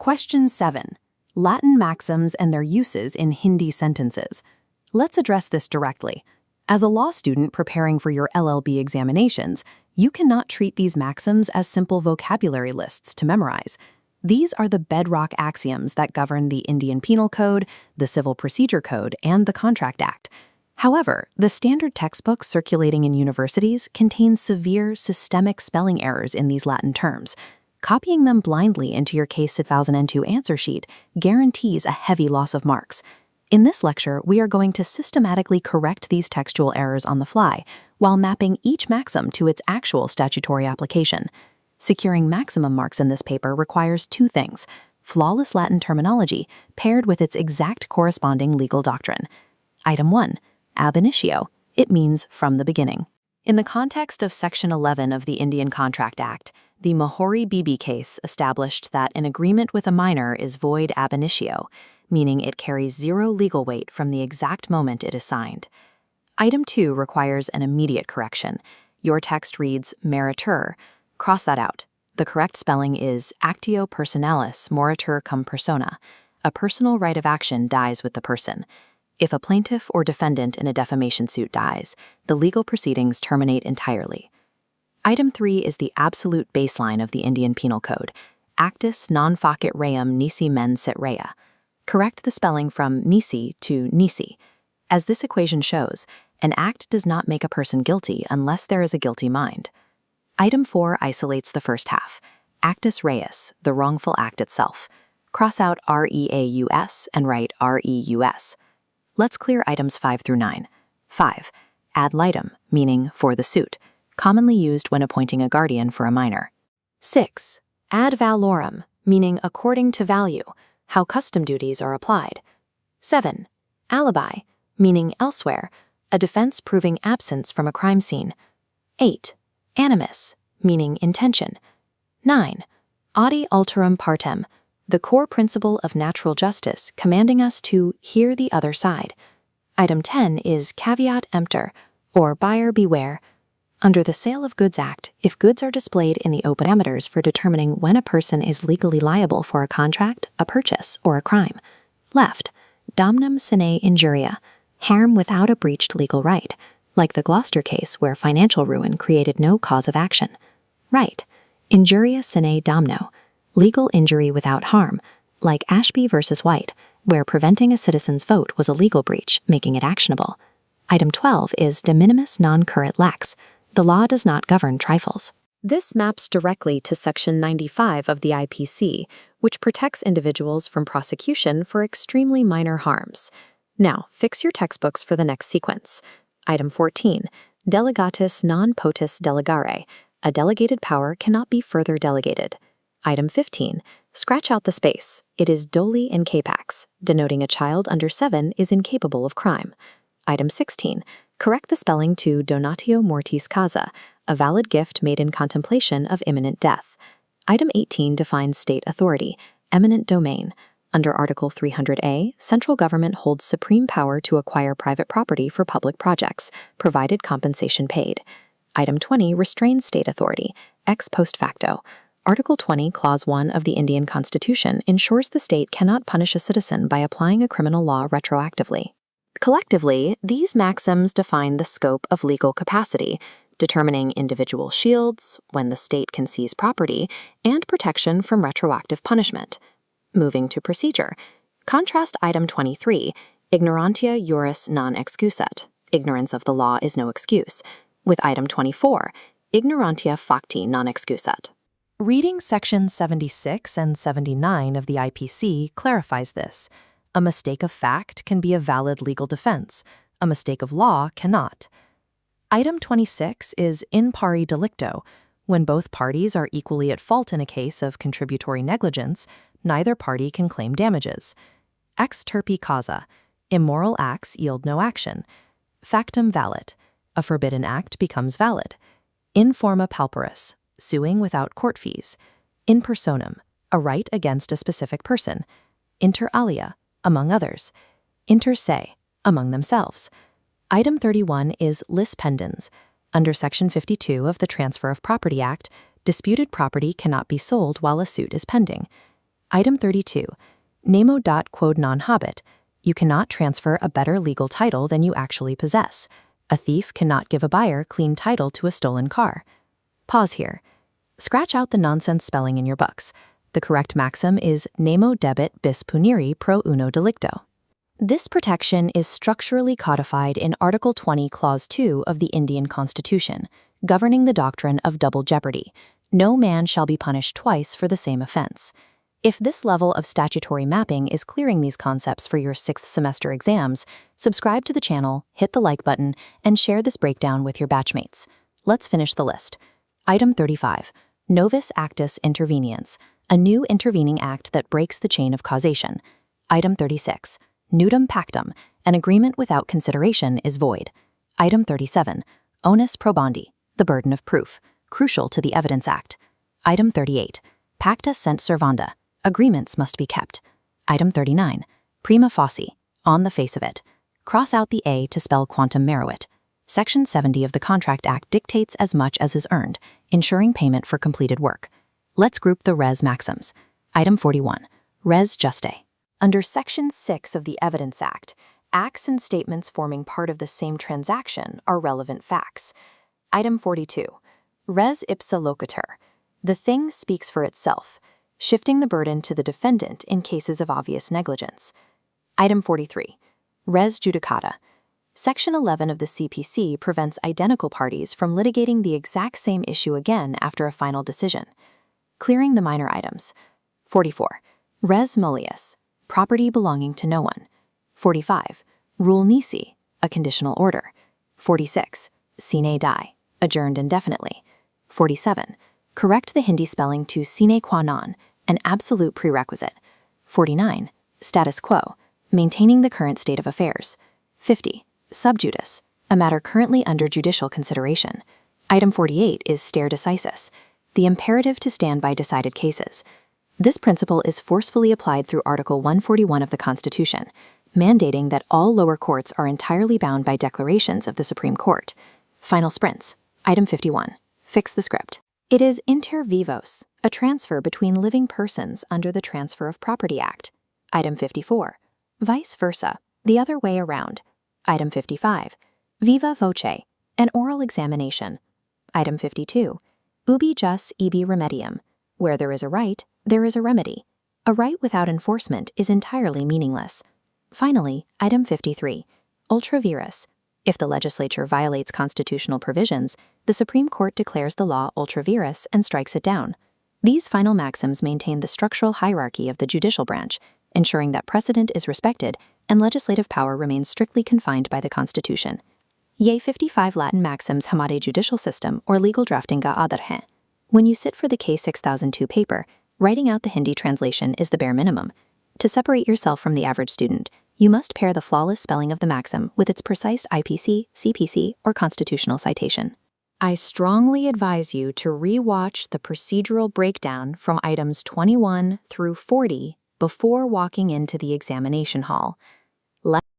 Question 7. Latin maxims and their uses in Hindi sentences. Let's address this directly. As a law student preparing for your LLB examinations, you cannot treat these maxims as simple vocabulary lists to memorize. These are the bedrock axioms that govern the Indian Penal Code, the Civil Procedure Code, and the Contract Act. However, the standard textbooks circulating in universities contain severe systemic spelling errors in these Latin terms. Copying them blindly into your Case 2002 answer sheet guarantees a heavy loss of marks. In this lecture, we are going to systematically correct these textual errors on the fly, while mapping each maxim to its actual statutory application. Securing maximum marks in this paper requires two things: flawless Latin terminology paired with its exact corresponding legal doctrine. Item 1. Ab initio. It means from the beginning. In the context of Section 11 of the Indian Contract Act, the Mohori Bibi case established that an agreement with a minor is void ab initio, meaning it carries zero legal weight from the exact moment it is signed. Item 2 requires an immediate correction. Your text reads meritur. Cross that out. The correct spelling is actio personalis moritur cum persona. A personal right of action dies with the person. If a plaintiff or defendant in a defamation suit dies, the legal proceedings terminate entirely. Item 3 is the absolute baseline of the Indian Penal Code. Actus non facit reum nisi mens sit rea. Correct the spelling from nisi to nisi. As this equation shows, an act does not make a person guilty unless there is a guilty mind. Item 4 isolates the first half. Actus reus, the wrongful act itself. Cross out reaus and write reus. Let's clear items 5 through 9. 5. Ad litem, meaning for the suit, commonly used when appointing a guardian for a minor. 6. Ad valorem, meaning according to value, how custom duties are applied. 7. Alibi, meaning elsewhere, a defense proving absence from a crime scene. 8. Animus, meaning intention. 9. Audi alterum partem, the core principle of natural justice commanding us to hear the other side. Item 10 is caveat emptor, or buyer beware. Under the Sale of Goods Act, if goods are displayed in the open parameters for determining when a person is legally liable for a contract, a purchase, or a crime. Left, damnum sine injuria, harm without a breached legal right, like the Gloucester case where financial ruin created no cause of action. Right, injuria sine damno, legal injury without harm, like Ashby versus White, where preventing a citizen's vote was a legal breach, making it actionable. Item 12 is de minimis non currit lex. The law does not govern trifles. This maps directly to Section 95 of the IPC, which protects individuals from prosecution for extremely minor harms. Now, fix your textbooks for the next sequence. Item 14, delegatus non potus delegare. A delegated power cannot be further delegated. Item 15, scratch out the space. It is doli incapax, denoting a child under 7 is incapable of crime. Item 16, correct the spelling to donatio mortis causa, a valid gift made in contemplation of imminent death. Item 18 defines state authority, eminent domain. Under Article 300A, central government holds supreme power to acquire private property for public projects, provided compensation paid. Item 20 restrains state authority, ex post facto. Article 20, Clause 1 of the Indian Constitution ensures the state cannot punish a citizen by applying a criminal law retroactively. Collectively, these maxims define the scope of legal capacity, determining individual shields, when the state can seize property, and protection from retroactive punishment. Moving to procedure. Contrast Item 23, ignorantia juris non excusat, ignorance of the law is no excuse, with Item 24, ignorantia facti non excusat. Reading Sections 76 and 79 of the IPC clarifies this. A mistake of fact can be a valid legal defense. A mistake of law cannot. Item 26 is in pari delicto. When both parties are equally at fault in a case of contributory negligence, neither party can claim damages. Ex turpi causa. Immoral acts yield no action. Factum valet. A forbidden act becomes valid. In forma pauperis. Suing without court fees. In personam. A right against a specific person. Inter alia. Among others. Inter se. Among themselves. Item 31 is lis pendens. Under Section 52 of the Transfer of Property Act, disputed property cannot be sold while a suit is pending. Item 32. Nemo dat quod non habet. You cannot transfer a better legal title than you actually possess. A thief cannot give a buyer clean title to a stolen car. Pause here. Scratch out the nonsense spelling in your books. The correct maxim is nemo debet bis puniri pro uno delicto. This protection is structurally codified in Article 20, Clause 2 of the Indian Constitution, governing the doctrine of double jeopardy. No man shall be punished twice for the same offense. If this level of statutory mapping is clearing these concepts for your 6th semester exams, subscribe to the channel, hit the like button, and share this breakdown with your batchmates. Let's finish the list. Item 35. Novus Actus Interveniens, a new intervening act that breaks the chain of causation. Item 36. Nudum pactum, an agreement without consideration is void. Item 37. Onus probandi, the burden of proof, crucial to the Evidence Act. Item 38. Pacta sunt servanda, agreements must be kept. Item 39. Prima facie, on the face of it. Cross out the A to spell quantum meruit. Section 70 of the Contract Act dictates as much as is earned, ensuring payment for completed work. Let's group the res maxims. Item 41. Res juste. Under Section 6 of the Evidence Act, acts and statements forming part of the same transaction are relevant facts. Item 42. Res ipsa loquitur. The thing speaks for itself, shifting the burden to the defendant in cases of obvious negligence. Item 43. Res judicata. Section 11 of the CPC prevents identical parties from litigating the exact same issue again after a final decision. Clearing the minor items. 44. Res mollius, property belonging to no one. 45. Rule nisi, a conditional order. 46. Sine die, adjourned indefinitely. 47. Correct the Hindi spelling to sine qua non, an absolute prerequisite. 49. Status quo, maintaining the current state of affairs. 50. Sub judice, a matter currently under judicial consideration. Item 48 is stare decisis, the imperative to stand by decided cases. This principle is forcefully applied through Article 141 of the Constitution, mandating that all lower courts are entirely bound by declarations of the Supreme Court. Final sprints. Item 51. Fix the script. It is inter vivos, a transfer between living persons under the Transfer of Property Act. Item 54. Vice versa, the other way around. Item 55. Viva voce, an oral examination. Item 52. Ubi jus ibi remedium. Where there is a right, there is a remedy. A right without enforcement is entirely meaningless. Finally, Item 53. Ultra vires. If the legislature violates constitutional provisions, the Supreme Court declares the law ultra vires and strikes it down. These final maxims maintain the structural hierarchy of the judicial branch, ensuring that precedent is respected and legislative power remains strictly confined by the Constitution. Ye 55 Latin maxims hamade judicial system or legal drafting ga adarhen. When you sit for the K6002 paper, writing out the Hindi translation is the bare minimum. To separate yourself from the average student, you must pair the flawless spelling of the maxim with its precise IPC, CPC, or constitutional citation. I strongly advise you to re-watch the procedural breakdown from items 21 through 40 before walking into the examination hall.